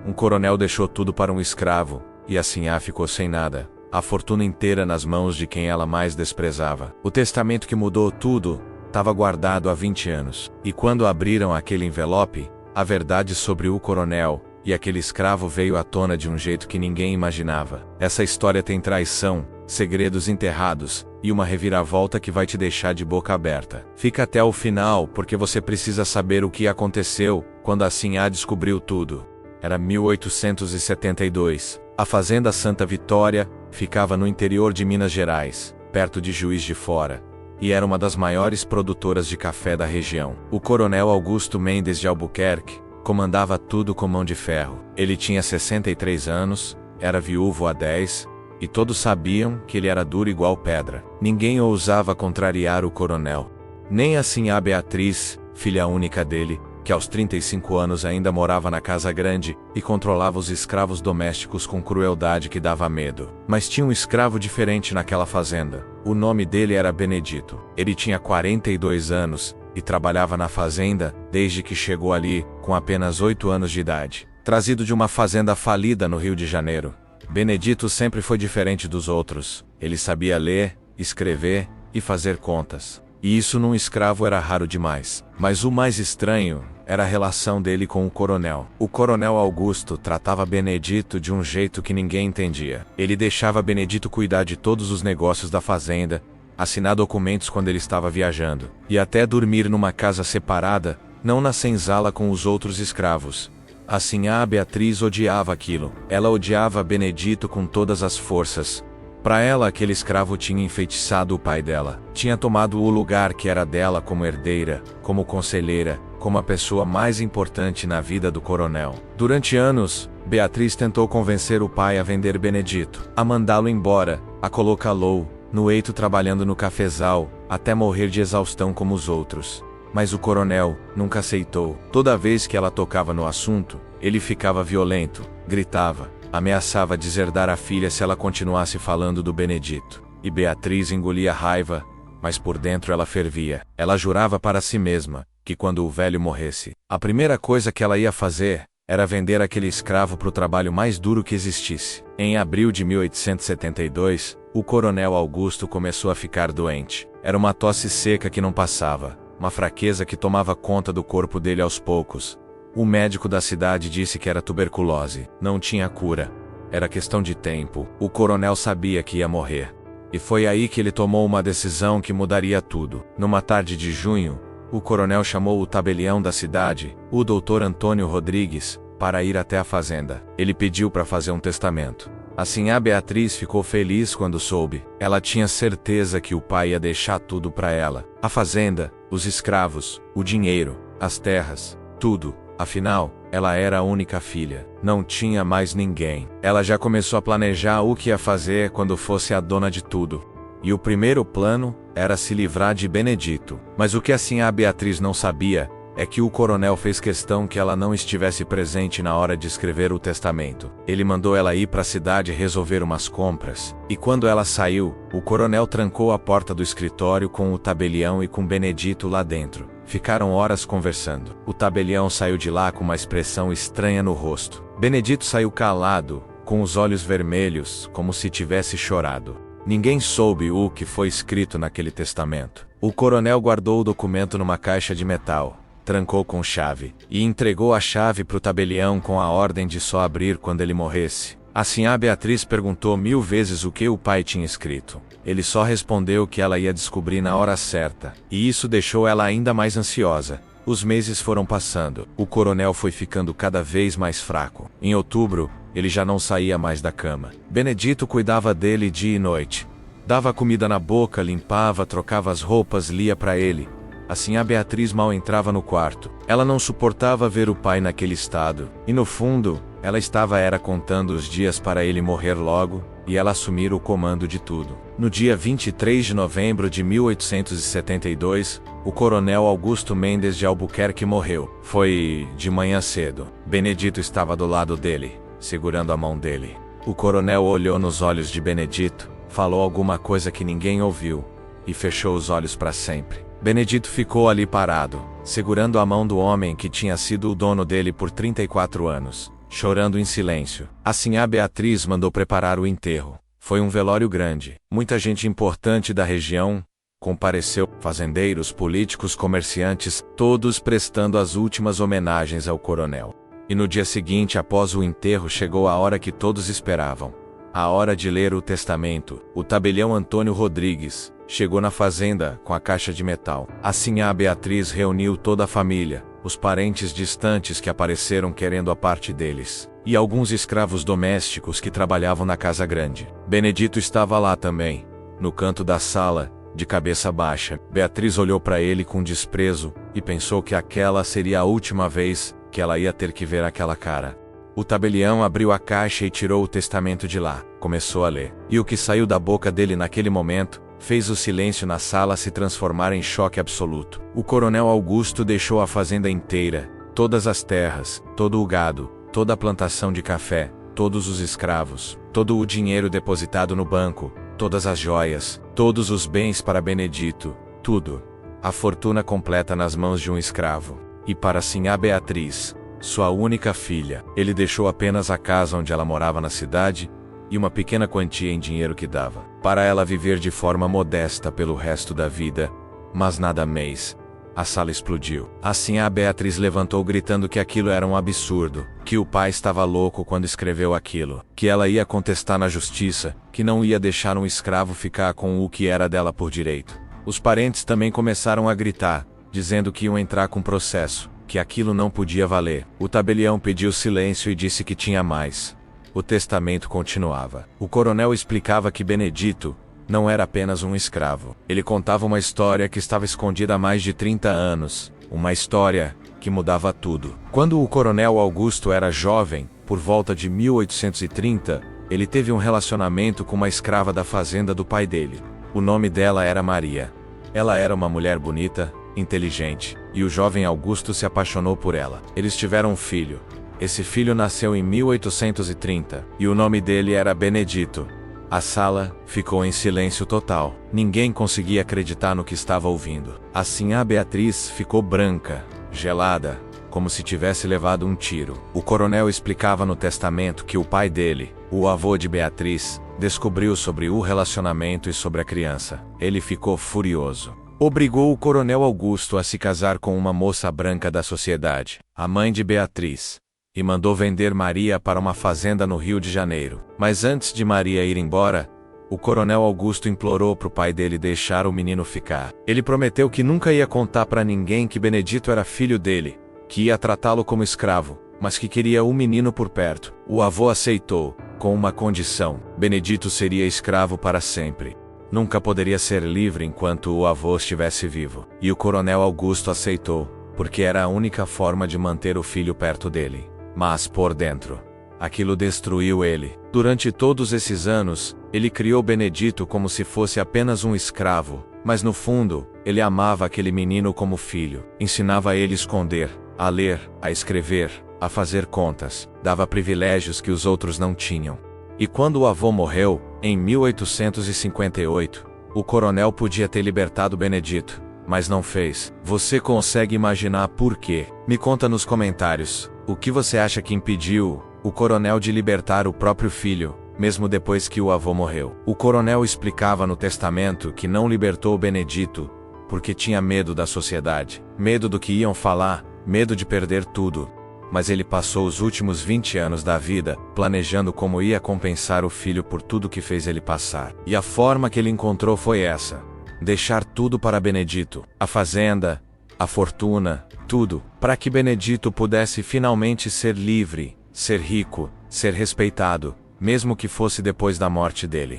Um coronel deixou tudo para um escravo, e a Sinhá ficou sem nada, a fortuna inteira nas mãos de quem ela mais desprezava. O testamento que mudou tudo estava guardado há 20 anos. E quando abriram aquele envelope, a verdade sobre o coronel e aquele escravo veio à tona de um jeito que ninguém imaginava. Essa história tem traição, segredos enterrados e uma reviravolta que vai te deixar de boca aberta. Fica até o final, porque você precisa saber o que aconteceu quando a Sinhá descobriu tudo. Era 1872. A fazenda Santa Vitória ficava no interior de Minas Gerais, perto de Juiz de Fora, e era uma das maiores produtoras de café da região. O coronel Augusto Mendes de Albuquerque comandava tudo com mão de ferro. Ele tinha 63 anos, era viúvo há 10, e todos sabiam que ele era duro igual pedra. Ninguém ousava contrariar o coronel. Nem a Sinhá Beatriz, filha única dele, que aos 35 anos ainda morava na casa grande e controlava os escravos domésticos com crueldade que dava medo. Mas tinha um escravo diferente naquela fazenda. O nome dele era Benedito. Ele tinha 42 anos e trabalhava na fazenda desde que chegou ali, com apenas 8 anos de idade. Trazido de uma fazenda falida no Rio de Janeiro, Benedito sempre foi diferente dos outros. Ele sabia ler, escrever e fazer contas. E isso num escravo era raro demais. Mas o mais estranho era a relação dele com o coronel. O coronel Augusto tratava Benedito de um jeito que ninguém entendia. Ele deixava Benedito cuidar de todos os negócios da fazenda, assinar documentos quando ele estava viajando, e até dormir numa casa separada, não na senzala com os outros escravos. A Sinhá Beatriz odiava aquilo. Ela odiava Benedito com todas as forças. Para ela, aquele escravo tinha enfeitiçado o pai dela. Tinha tomado o lugar que era dela como herdeira, como conselheira, como a pessoa mais importante na vida do coronel. Durante anos, Beatriz tentou convencer o pai a vender Benedito, a mandá-lo embora, a colocá-lo no eito trabalhando no cafezal, até morrer de exaustão como os outros. Mas o coronel nunca aceitou. Toda vez que ela tocava no assunto, ele ficava violento, gritava, ameaçava deserdar a filha se ela continuasse falando do Benedito. E Beatriz engolia a raiva, mas por dentro ela fervia. Ela jurava para si mesma que quando o velho morresse, a primeira coisa que ela ia fazer era vender aquele escravo para o trabalho mais duro que existisse. Em abril de 1872, o coronel Augusto começou a ficar doente. Era uma tosse seca que não passava, uma fraqueza que tomava conta do corpo dele aos poucos. O médico da cidade disse que era tuberculose. Não tinha cura. Era questão de tempo. O coronel sabia que ia morrer. E foi aí que ele tomou uma decisão que mudaria tudo. Numa tarde de junho, o coronel chamou o tabelião da cidade, o Dr. Antônio Rodrigues, para ir até a fazenda. Ele pediu para fazer um testamento. A Sinhá Beatriz ficou feliz quando soube. Ela tinha certeza que o pai ia deixar tudo para ela. A fazenda, os escravos, o dinheiro, as terras, tudo. Afinal, ela era a única filha. Não tinha mais ninguém. Ela já começou a planejar o que ia fazer quando fosse a dona de tudo. E o primeiro plano era se livrar de Benedito. Mas o que a Sinhá Beatriz não sabia é que o coronel fez questão que ela não estivesse presente na hora de escrever o testamento. Ele mandou ela ir para a cidade resolver umas compras. E quando ela saiu, o coronel trancou a porta do escritório com o tabelião e com Benedito lá dentro. Ficaram horas conversando. O tabelião saiu de lá com uma expressão estranha no rosto. Benedito saiu calado, com os olhos vermelhos, como se tivesse chorado. Ninguém soube o que foi escrito naquele testamento. O coronel guardou o documento numa caixa de metal, trancou com chave, e entregou a chave para o tabelião com a ordem de só abrir quando ele morresse. A Sinhá Beatriz perguntou 1000 vezes o que o pai tinha escrito. Ele só respondeu que ela ia descobrir na hora certa, e isso deixou ela ainda mais ansiosa. Os meses foram passando. O coronel foi ficando cada vez mais fraco. Em outubro, ele já não saía mais da cama. Benedito cuidava dele dia e noite. Dava comida na boca, limpava, trocava as roupas, lia para ele. A Sinhá Beatriz mal entrava no quarto. Ela não suportava ver o pai naquele estado. E no fundo, ela estava contando os dias para ele morrer logo, e ela assumir o comando de tudo. No dia 23 de novembro de 1872, o coronel Augusto Mendes de Albuquerque morreu. Foi de manhã cedo. Benedito estava do lado dele, segurando a mão dele. O coronel olhou nos olhos de Benedito, falou alguma coisa que ninguém ouviu, e fechou os olhos para sempre. Benedito ficou ali parado, segurando a mão do homem que tinha sido o dono dele por 34 anos. chorando em silêncio. Assim a Beatriz mandou preparar o enterro. Foi um velório grande. Muita gente importante da região compareceu, fazendeiros, políticos, comerciantes, todos prestando as últimas homenagens ao coronel. E no dia seguinte, após o enterro, chegou a hora que todos esperavam. A hora de ler o testamento. O tabelião Antônio Rodrigues chegou na fazenda com a caixa de metal. Assim a Beatriz reuniu toda a família, os parentes distantes que apareceram querendo a parte deles, e alguns escravos domésticos que trabalhavam na casa grande. Benedito estava lá também, no canto da sala, de cabeça baixa. Beatriz olhou para ele com desprezo e pensou que aquela seria a última vez que ela ia ter que ver aquela cara. O tabelião abriu a caixa e tirou o testamento de lá. Começou a ler. E o que saiu da boca dele naquele momento fez o silêncio na sala se transformar em choque absoluto. O coronel Augusto deixou a fazenda inteira, todas as terras, todo o gado, toda a plantação de café, todos os escravos, todo o dinheiro depositado no banco, todas as joias, todos os bens para Benedito, tudo. A fortuna completa nas mãos de um escravo. E para Sinhá Beatriz, sua única filha, ele deixou apenas a casa onde ela morava na cidade e uma pequena quantia em dinheiro que dava para ela viver de forma modesta pelo resto da vida, mas nada mais. A sala explodiu. Assim a Beatriz levantou gritando que aquilo era um absurdo, que o pai estava louco quando escreveu aquilo, que ela ia contestar na justiça, que não ia deixar um escravo ficar com o que era dela por direito. Os parentes também começaram a gritar, dizendo que iam entrar com processo, que aquilo não podia valer. O tabelião pediu silêncio e disse que tinha mais. O testamento continuava. O coronel explicava que Benedito não era apenas um escravo. Ele contava uma história que estava escondida há mais de 30 anos. Uma história que mudava tudo. Quando o coronel Augusto era jovem, por volta de 1830, ele teve um relacionamento com uma escrava da fazenda do pai dele. O nome dela era Maria. Ela era uma mulher bonita, inteligente, e o jovem Augusto se apaixonou por ela. Eles tiveram um filho. Esse filho nasceu em 1830, e o nome dele era Benedito. A sala ficou em silêncio total. Ninguém conseguia acreditar no que estava ouvindo. Assim a Beatriz ficou branca, gelada, como se tivesse levado um tiro. O coronel explicava no testamento que o pai dele, o avô de Beatriz, descobriu sobre o relacionamento e sobre a criança. Ele ficou furioso. Obrigou o coronel Augusto a se casar com uma moça branca da sociedade, a mãe de Beatriz, e mandou vender Maria para uma fazenda no Rio de Janeiro. Mas antes de Maria ir embora, o coronel Augusto implorou para o pai dele deixar o menino ficar. Ele prometeu que nunca ia contar para ninguém que Benedito era filho dele, que ia tratá-lo como escravo, mas que queria o menino por perto. O avô aceitou, com uma condição: Benedito seria escravo para sempre. Nunca poderia ser livre enquanto o avô estivesse vivo. E o coronel Augusto aceitou, porque era a única forma de manter o filho perto dele. Mas por dentro, aquilo destruiu ele. Durante todos esses anos, ele criou Benedito como se fosse apenas um escravo, mas no fundo, ele amava aquele menino como filho. Ensinava ele a esconder, a ler, a escrever, a fazer contas, dava privilégios que os outros não tinham. E quando o avô morreu, em 1858, o coronel podia ter libertado Benedito, mas não fez. Você consegue imaginar por quê? Me conta nos comentários. O que você acha que impediu o coronel de libertar o próprio filho, mesmo depois que o avô morreu? O coronel explicava no testamento que não libertou Benedito porque tinha medo da sociedade, medo do que iam falar, medo de perder tudo. Mas ele passou os últimos 20 anos da vida planejando como ia compensar o filho por tudo que fez ele passar. E a forma que ele encontrou foi essa: deixar tudo para Benedito, a fazenda, a fortuna, tudo, para que Benedito pudesse finalmente ser livre, ser rico, ser respeitado, mesmo que fosse depois da morte dele.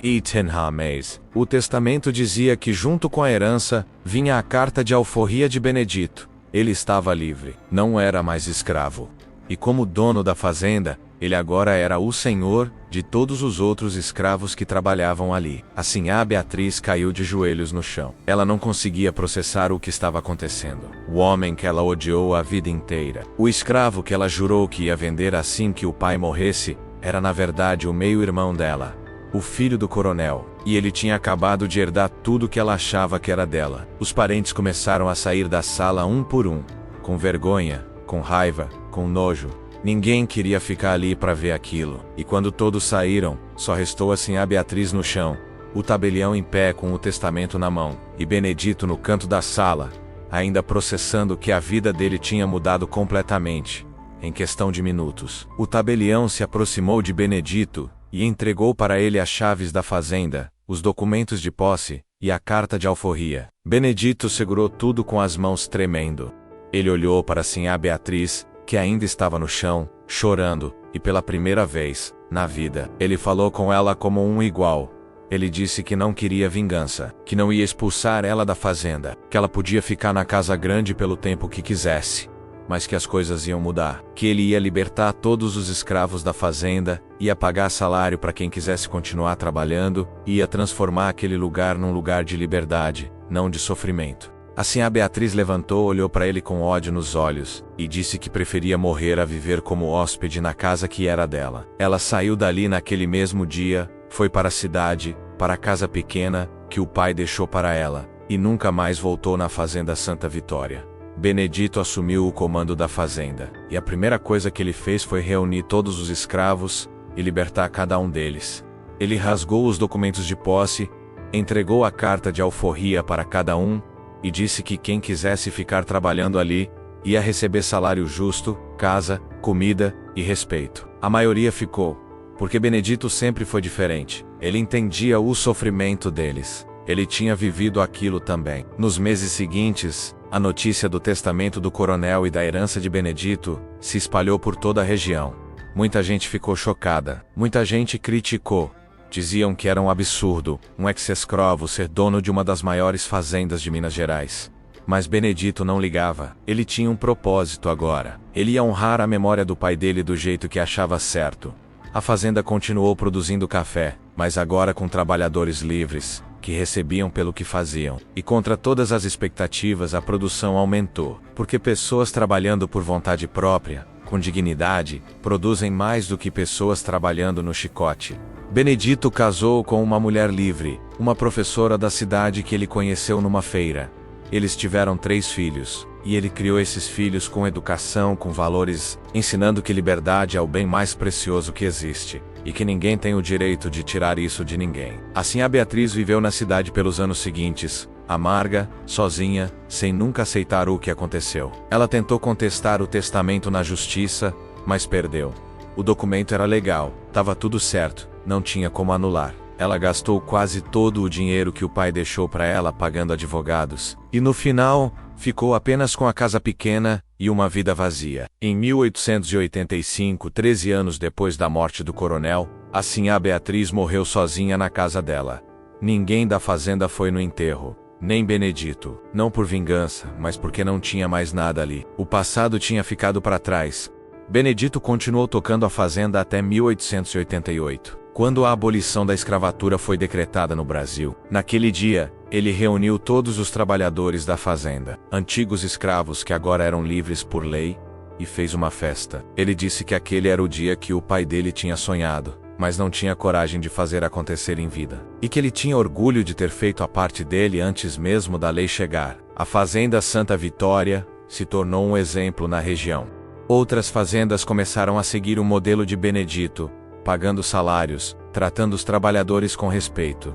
O testamento dizia que junto com a herança, vinha a carta de alforria de Benedito. Ele estava livre, não era mais escravo. E como dono da fazenda, ele agora era o senhor de todos os outros escravos que trabalhavam ali. Assim a Beatriz caiu de joelhos no chão. Ela não conseguia processar o que estava acontecendo. O homem que ela odiou a vida inteira, o escravo que ela jurou que ia vender assim que o pai morresse, era na verdade o meio-irmão dela, o filho do coronel, e ele tinha acabado de herdar tudo que ela achava que era dela. Os parentes começaram a sair da sala um por um, com vergonha, com raiva, com nojo, Ninguém queria ficar ali para ver aquilo. E quando todos saíram, só restou a Sinhá Beatriz no chão, o tabelião em pé com o testamento na mão, e Benedito no canto da sala, ainda processando que a vida dele tinha mudado completamente, em questão de minutos. O tabelião se aproximou de Benedito e entregou para ele as chaves da fazenda, os documentos de posse e a carta de alforria. Benedito segurou tudo com as mãos tremendo. Ele olhou para Sinhá Beatriz, que ainda estava no chão, chorando, e pela primeira vez, na vida, ele falou com ela como um igual. Ele disse que não queria vingança, que não ia expulsar ela da fazenda, que ela podia ficar na casa grande pelo tempo que quisesse, mas que as coisas iam mudar, que ele ia libertar todos os escravos da fazenda, ia pagar salário para quem quisesse continuar trabalhando, e ia transformar aquele lugar num lugar de liberdade, não de sofrimento. Assim a Beatriz levantou, olhou para ele com ódio nos olhos, e disse que preferia morrer a viver como hóspede na casa que era dela. Ela saiu dali naquele mesmo dia, foi para a cidade, para a casa pequena, que o pai deixou para ela, e nunca mais voltou na fazenda Santa Vitória. Benedito assumiu o comando da fazenda, e a primeira coisa que ele fez foi reunir todos os escravos e libertar cada um deles. Ele rasgou os documentos de posse, entregou a carta de alforria para cada um, e disse que quem quisesse ficar trabalhando ali, ia receber salário justo, casa, comida e respeito. A maioria ficou, porque Benedito sempre foi diferente. Ele entendia o sofrimento deles. Ele tinha vivido aquilo também. Nos meses seguintes, a notícia do testamento do coronel e da herança de Benedito se espalhou por toda a região. Muita gente ficou chocada. Muita gente criticou. Diziam que era um absurdo, um ex-escravo ser dono de uma das maiores fazendas de Minas Gerais. Mas Benedito não ligava. Ele tinha um propósito agora. Ele ia honrar a memória do pai dele do jeito que achava certo. A fazenda continuou produzindo café, mas agora com trabalhadores livres, que recebiam pelo que faziam. E contra todas as expectativas, a produção aumentou, porque pessoas trabalhando por vontade própria, com dignidade, produzem mais do que pessoas trabalhando no chicote. Benedito casou com uma mulher livre, uma professora da cidade que ele conheceu numa feira. Eles tiveram 3 filhos, e ele criou esses filhos com educação, com valores, ensinando que liberdade é o bem mais precioso que existe, e que ninguém tem o direito de tirar isso de ninguém. Assim a Beatriz viveu na cidade pelos anos seguintes, amarga, sozinha, sem nunca aceitar o que aconteceu. Ela tentou contestar o testamento na justiça, mas perdeu. O documento era legal, estava tudo certo, não tinha como anular. Ela gastou quase todo o dinheiro que o pai deixou para ela pagando advogados, e no final, ficou apenas com a casa pequena e uma vida vazia. Em 1885, 13 anos depois da morte do coronel, a Sinhá Beatriz morreu sozinha na casa dela. Ninguém da fazenda foi no enterro, nem Benedito, não por vingança, mas porque não tinha mais nada ali. O passado tinha ficado para trás. Benedito continuou tocando a fazenda até 1888. Quando a abolição da escravatura foi decretada no Brasil, naquele dia, ele reuniu todos os trabalhadores da fazenda, antigos escravos que agora eram livres por lei, e fez uma festa. Ele disse que aquele era o dia que o pai dele tinha sonhado, mas não tinha coragem de fazer acontecer em vida. E que ele tinha orgulho de ter feito a parte dele antes mesmo da lei chegar. A fazenda Santa Vitória se tornou um exemplo na região. Outras fazendas começaram a seguir o modelo de Benedito, pagando salários, tratando os trabalhadores com respeito.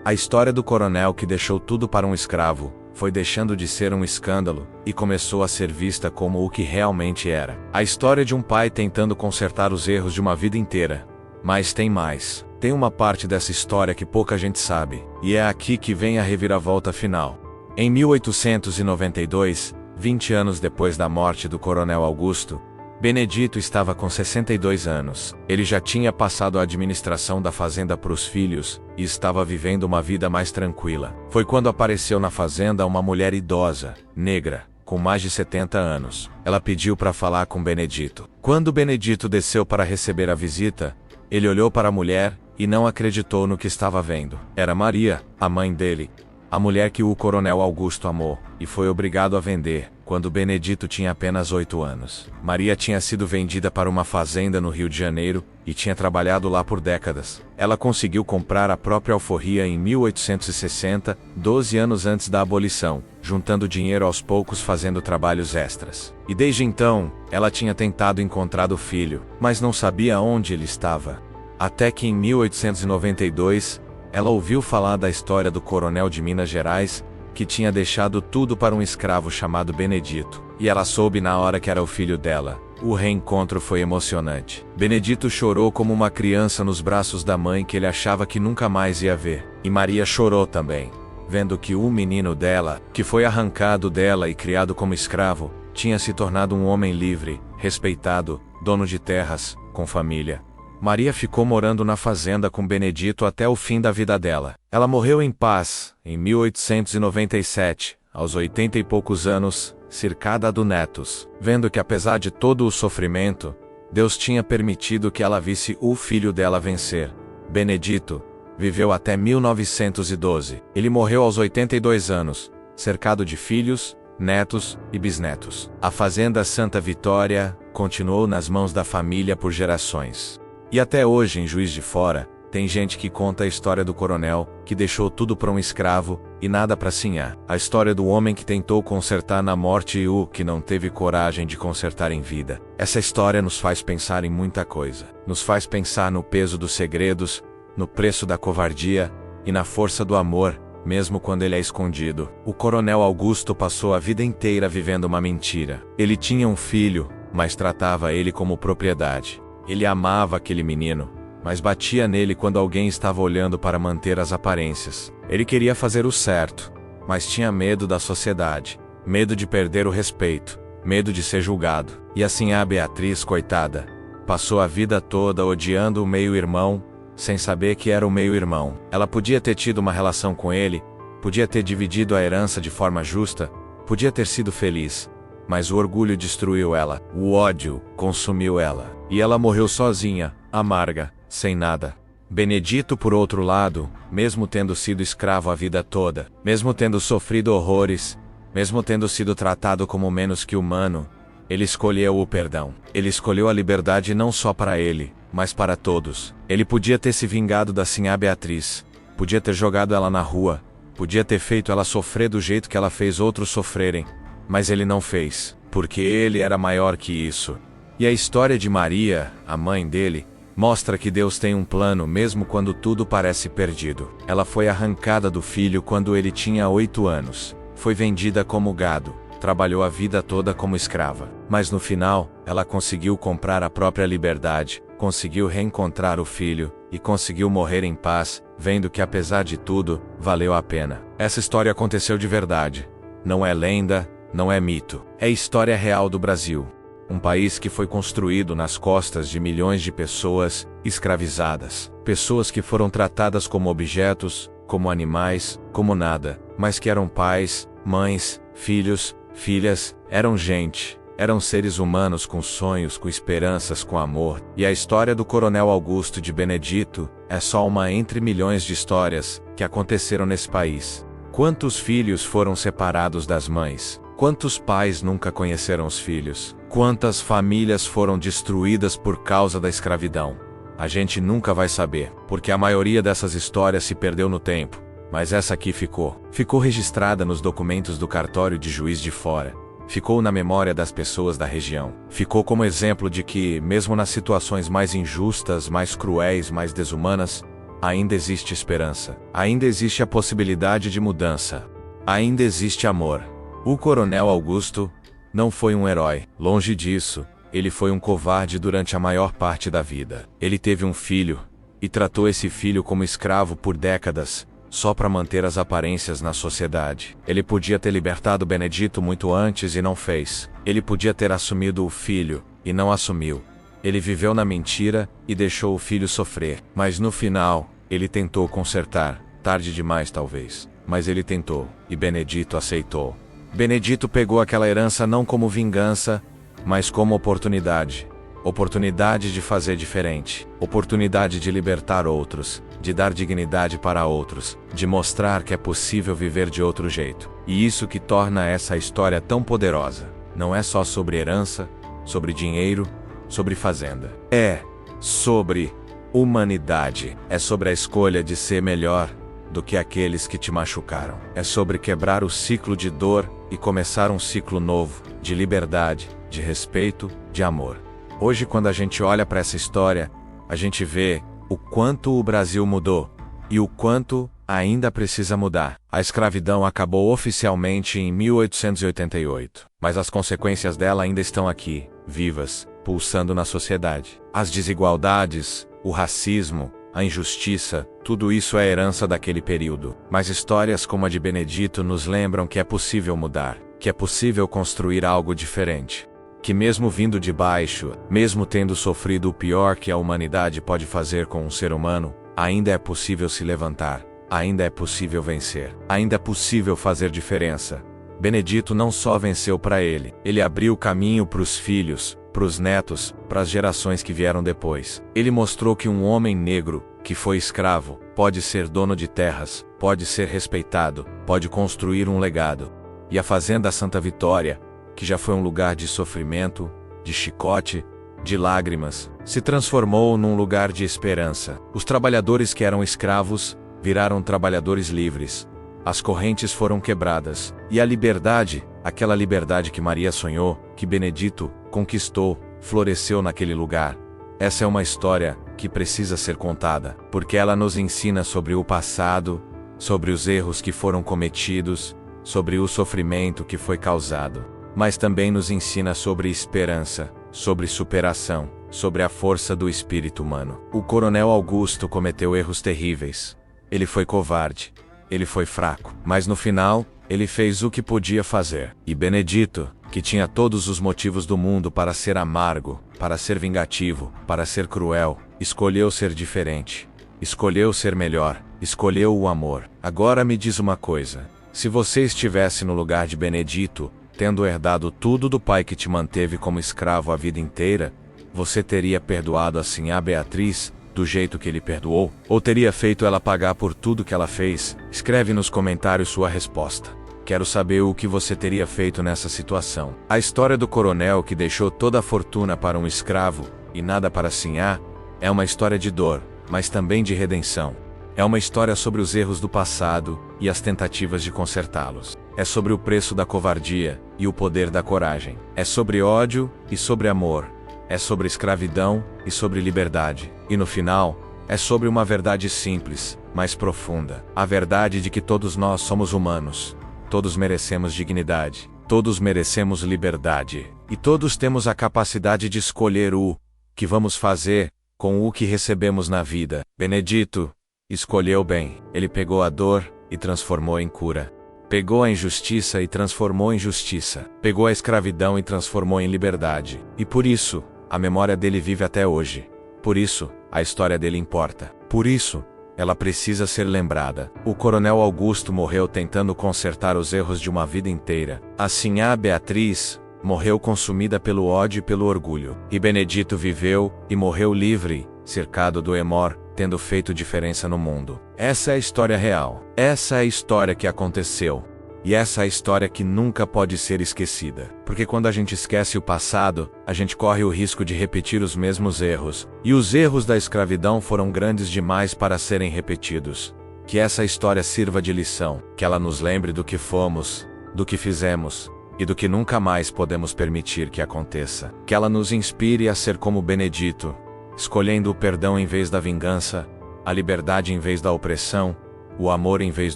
A história do coronel que deixou tudo para um escravo, foi deixando de ser um escândalo, e começou a ser vista como o que realmente era. A história de um pai tentando consertar os erros de uma vida inteira. Mas tem mais. Tem uma parte dessa história que pouca gente sabe, e é aqui que vem a reviravolta final. Em 1892, 20 anos depois da morte do coronel Augusto, Benedito estava com 62 anos. Ele já tinha passado a administração da fazenda para os filhos, e estava vivendo uma vida mais tranquila. Foi quando apareceu na fazenda uma mulher idosa, negra, com mais de 70 anos. Ela pediu para falar com Benedito. Quando Benedito desceu para receber a visita, ele olhou para a mulher, e não acreditou no que estava vendo. Era Maria, a mãe dele. a mulher que o coronel Augusto amou, e foi obrigado a vender, quando Benedito tinha apenas 8 anos. Maria tinha sido vendida para uma fazenda no Rio de Janeiro, e tinha trabalhado lá por décadas. Ela conseguiu comprar a própria alforria em 1860, 12 anos antes da abolição, juntando dinheiro aos poucos fazendo trabalhos extras. E desde então, ela tinha tentado encontrar o filho, mas não sabia onde ele estava. Até que em 1892, ela ouviu falar da história do coronel de Minas Gerais, que tinha deixado tudo para um escravo chamado Benedito. E ela soube na hora que era o filho dela. O reencontro foi emocionante. Benedito chorou como uma criança nos braços da mãe que ele achava que nunca mais ia ver. E Maria chorou também, vendo que o menino dela, que foi arrancado dela e criado como escravo, tinha se tornado um homem livre, respeitado, dono de terras, com família. Maria ficou morando na fazenda com Benedito até o fim da vida dela. Ela morreu em paz, em 1897, aos 80 e poucos anos, cercada de netos, vendo que apesar de todo o sofrimento, Deus tinha permitido que ela visse o filho dela vencer. Benedito viveu até 1912. Ele morreu aos 82 anos, cercado de filhos, netos e bisnetos. A fazenda Santa Vitória continuou nas mãos da família por gerações. E até hoje, em Juiz de Fora, tem gente que conta a história do coronel, que deixou tudo para um escravo, e nada para sinhar. A história do homem que tentou consertar na morte e o que não teve coragem de consertar em vida. Essa história nos faz pensar em muita coisa. Nos faz pensar no peso dos segredos, no preço da covardia, e na força do amor, mesmo quando ele é escondido. O coronel Augusto passou a vida inteira vivendo uma mentira. Ele tinha um filho, mas tratava ele como propriedade. Ele amava aquele menino, mas batia nele quando alguém estava olhando para manter as aparências. Ele queria fazer o certo, mas tinha medo da sociedade, medo de perder o respeito, medo de ser julgado. E assim a Beatriz, coitada, passou a vida toda odiando o meio-irmão, sem saber que era o meio-irmão. Ela podia ter tido uma relação com ele, podia ter dividido a herança de forma justa, podia ter sido feliz. Mas o orgulho destruiu ela, o ódio consumiu ela. E ela morreu sozinha, amarga, sem nada. Benedito, por outro lado, mesmo tendo sido escravo a vida toda, mesmo tendo sofrido horrores, mesmo tendo sido tratado como menos que humano, ele escolheu o perdão. Ele escolheu a liberdade não só para ele, mas para todos. Ele podia ter se vingado da Sinhá Beatriz, podia ter jogado ela na rua, podia ter feito ela sofrer do jeito que ela fez outros sofrerem, mas ele não fez, porque ele era maior que isso. E a história de Maria, a mãe dele, mostra que Deus tem um plano mesmo quando tudo parece perdido. Ela foi arrancada do filho quando ele tinha 8 anos. Foi vendida como gado, trabalhou a vida toda como escrava. Mas no final, ela conseguiu comprar a própria liberdade, conseguiu reencontrar o filho, e conseguiu morrer em paz, vendo que apesar de tudo, valeu a pena. Essa história aconteceu de verdade. Não é lenda, não é mito. É história real do Brasil. Um país que foi construído nas costas de milhões de pessoas escravizadas. Pessoas que foram tratadas como objetos, como animais, como nada, mas que eram pais, mães, filhos, filhas, eram gente, eram seres humanos com sonhos, com esperanças, com amor. E a história do coronel Augusto de Benedito é só uma entre milhões de histórias que aconteceram nesse país. Quantos filhos foram separados das mães? Quantos pais nunca conheceram os filhos? Quantas famílias foram destruídas por causa da escravidão? A gente nunca vai saber, porque a maioria dessas histórias se perdeu no tempo. Mas essa aqui ficou. Ficou registrada nos documentos do cartório de Juiz de Fora. Ficou na memória das pessoas da região. Ficou como exemplo de que, mesmo nas situações mais injustas, mais cruéis, mais desumanas, ainda existe esperança. Ainda existe a possibilidade de mudança. Ainda existe amor. O coronel Augusto não foi um herói. Longe disso, ele foi um covarde durante a maior parte da vida. Ele teve um filho, e tratou esse filho como escravo por décadas, só para manter as aparências na sociedade. Ele podia ter libertado Benedito muito antes e não fez. Ele podia ter assumido o filho, e não assumiu. Ele viveu na mentira e deixou o filho sofrer. Mas no final, ele tentou consertar. Tarde demais talvez. Mas ele tentou, e Benedito aceitou. Benedito pegou aquela herança não como vingança, mas como oportunidade. oportunidade de fazer diferente, oportunidade de libertar outros, de dar dignidade para outros, de mostrar que é possível viver de outro jeito. E isso que torna essa história tão poderosa. Não é só sobre herança, sobre dinheiro, sobre fazenda. É sobre humanidade. É sobre a escolha de ser melhor do que aqueles que te machucaram. É sobre quebrar o ciclo de dor e começar um ciclo novo, de liberdade, de respeito, de amor. Hoje, quando a gente olha para essa história, a gente vê o quanto o Brasil mudou e o quanto ainda precisa mudar. A escravidão acabou oficialmente em 1888, mas as consequências dela ainda estão aqui, vivas, pulsando na sociedade. As desigualdades, o racismo, a injustiça, tudo isso é herança daquele período. Mas histórias como a de Benedito nos lembram que é possível mudar, que é possível construir algo diferente. Que mesmo vindo de baixo, mesmo tendo sofrido o pior que a humanidade pode fazer com um ser humano, ainda é possível se levantar, ainda é possível vencer, ainda é possível fazer diferença. Benedito não só venceu para ele abriu o caminho para os filhos, para os netos, para as gerações que vieram depois. Ele mostrou que um homem negro, que foi escravo, pode ser dono de terras, pode ser respeitado, pode construir um legado. E a Fazenda Santa Vitória, que já foi um lugar de sofrimento, de chicote, de lágrimas, se transformou num lugar de esperança. Os trabalhadores que eram escravos viraram trabalhadores livres. As correntes foram quebradas, e a liberdade, aquela liberdade que Maria sonhou, que Benedito conquistou, floresceu naquele lugar. Essa é uma história que precisa ser contada, porque ela nos ensina sobre o passado, sobre os erros que foram cometidos, sobre o sofrimento que foi causado, mas também nos ensina sobre esperança, sobre superação, sobre a força do espírito humano. O Coronel Augusto cometeu erros terríveis. Ele foi covarde, ele foi fraco, mas no final, ele fez o que podia fazer. E Benedito, que tinha todos os motivos do mundo para ser amargo, para ser vingativo, para ser cruel, escolheu ser diferente, escolheu ser melhor, escolheu o amor. Agora me diz uma coisa: se você estivesse no lugar de Benedito, tendo herdado tudo do pai que te manteve como escravo a vida inteira, você teria perdoado assim a Beatriz, do jeito que ele perdoou? Ou teria feito ela pagar por tudo que ela fez? Escreve nos comentários sua resposta. Quero saber o que você teria feito nessa situação. A história do coronel que deixou toda a fortuna para um escravo, e nada para Sinhá, é uma história de dor, mas também de redenção. É uma história sobre os erros do passado e as tentativas de consertá-los. É sobre o preço da covardia e o poder da coragem. É sobre ódio e sobre amor. É sobre escravidão e sobre liberdade. E no final, é sobre uma verdade simples, mas profunda. A verdade de que todos nós somos humanos. Todos merecemos dignidade. Todos merecemos liberdade. E todos temos a capacidade de escolher o que vamos fazer com o que recebemos na vida. Benedito escolheu bem. Ele pegou a dor e transformou em cura. Pegou a injustiça e transformou em justiça. Pegou a escravidão e transformou em liberdade. E por isso, a memória dele vive até hoje. Por isso, a história dele importa. Por isso, ela precisa ser lembrada. O Coronel Augusto morreu tentando consertar os erros de uma vida inteira. Assim a Beatriz morreu consumida pelo ódio e pelo orgulho. E Benedito viveu e morreu livre, cercado do amor, tendo feito diferença no mundo. Essa é a história real. Essa é a história que aconteceu. E essa é a história que nunca pode ser esquecida. Porque quando a gente esquece o passado, a gente corre o risco de repetir os mesmos erros. E os erros da escravidão foram grandes demais para serem repetidos. Que essa história sirva de lição. Que ela nos lembre do que fomos, do que fizemos e do que nunca mais podemos permitir que aconteça. Que ela nos inspire a ser como Benedito, escolhendo o perdão em vez da vingança, a liberdade em vez da opressão, o amor em vez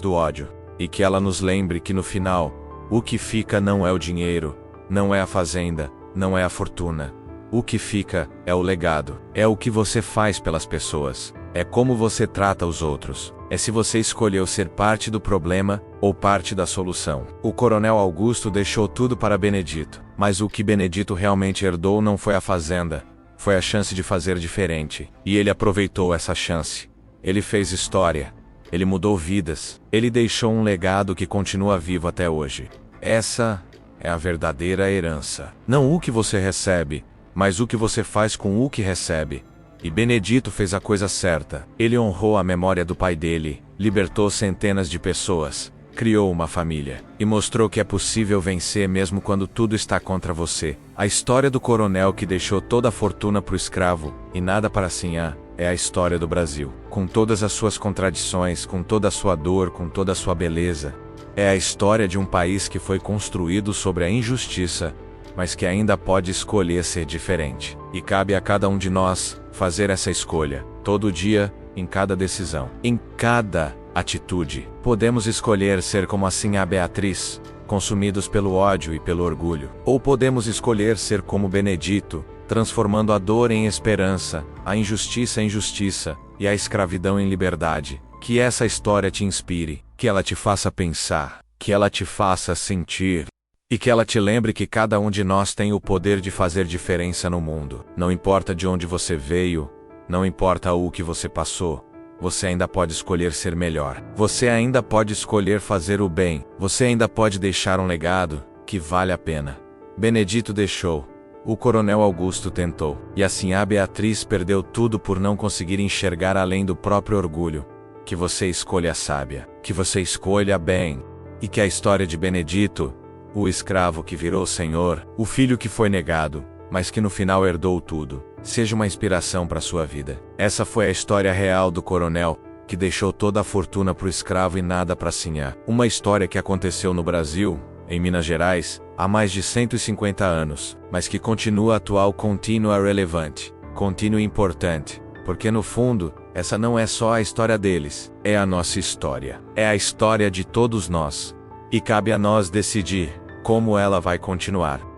do ódio. E que ela nos lembre que no final, o que fica não é o dinheiro, não é a fazenda, não é a fortuna. O que fica é o legado, é o que você faz pelas pessoas, é como você trata os outros, é se você escolheu ser parte do problema ou parte da solução. O Coronel Augusto deixou tudo para Benedito, mas o que Benedito realmente herdou não foi a fazenda, foi a chance de fazer diferente. E ele aproveitou essa chance. Ele fez história. Ele mudou vidas. Ele deixou um legado que continua vivo até hoje. Essa é a verdadeira herança. Não o que você recebe, mas o que você faz com o que recebe. E Benedito fez a coisa certa. Ele honrou a memória do pai dele, libertou centenas de pessoas, criou uma família e mostrou que é possível vencer mesmo quando tudo está contra você. A história do coronel que deixou toda a fortuna para o escravo e nada para Sinhá é a história do Brasil, com todas as suas contradições, com toda a sua dor, com toda a sua beleza. É a história de um país que foi construído sobre a injustiça, mas que ainda pode escolher ser diferente. E cabe a cada um de nós fazer essa escolha, todo dia, em cada decisão, em cada atitude. Podemos escolher ser como a Sinhá Beatriz, consumidos pelo ódio e pelo orgulho. Ou podemos escolher ser como Benedito, transformando a dor em esperança, a injustiça em justiça e a escravidão em liberdade. Que essa história te inspire, que ela te faça pensar, que ela te faça sentir. E que ela te lembre que cada um de nós tem o poder de fazer diferença no mundo. Não importa de onde você veio, não importa o que você passou, você ainda pode escolher ser melhor. Você ainda pode escolher fazer o bem. Você ainda pode deixar um legado que vale a pena. Benedito deixou. O coronel Augusto tentou. E assim a Beatriz perdeu tudo por não conseguir enxergar além do próprio orgulho. Que você escolha a sábia. Que você escolha bem. E que a história de Benedito, o escravo que virou senhor, o filho que foi negado, mas que no final herdou tudo, seja uma inspiração para sua vida. Essa foi a história real do coronel, que deixou toda a fortuna para o escravo e nada para Sinhá. Uma história que aconteceu no Brasil, em Minas Gerais, há mais de 150 anos, mas que continua atual, contínua, relevante, contínua e importante, porque no fundo, essa não é só a história deles, é a nossa história. É a história de todos nós. E cabe a nós decidir como ela vai continuar.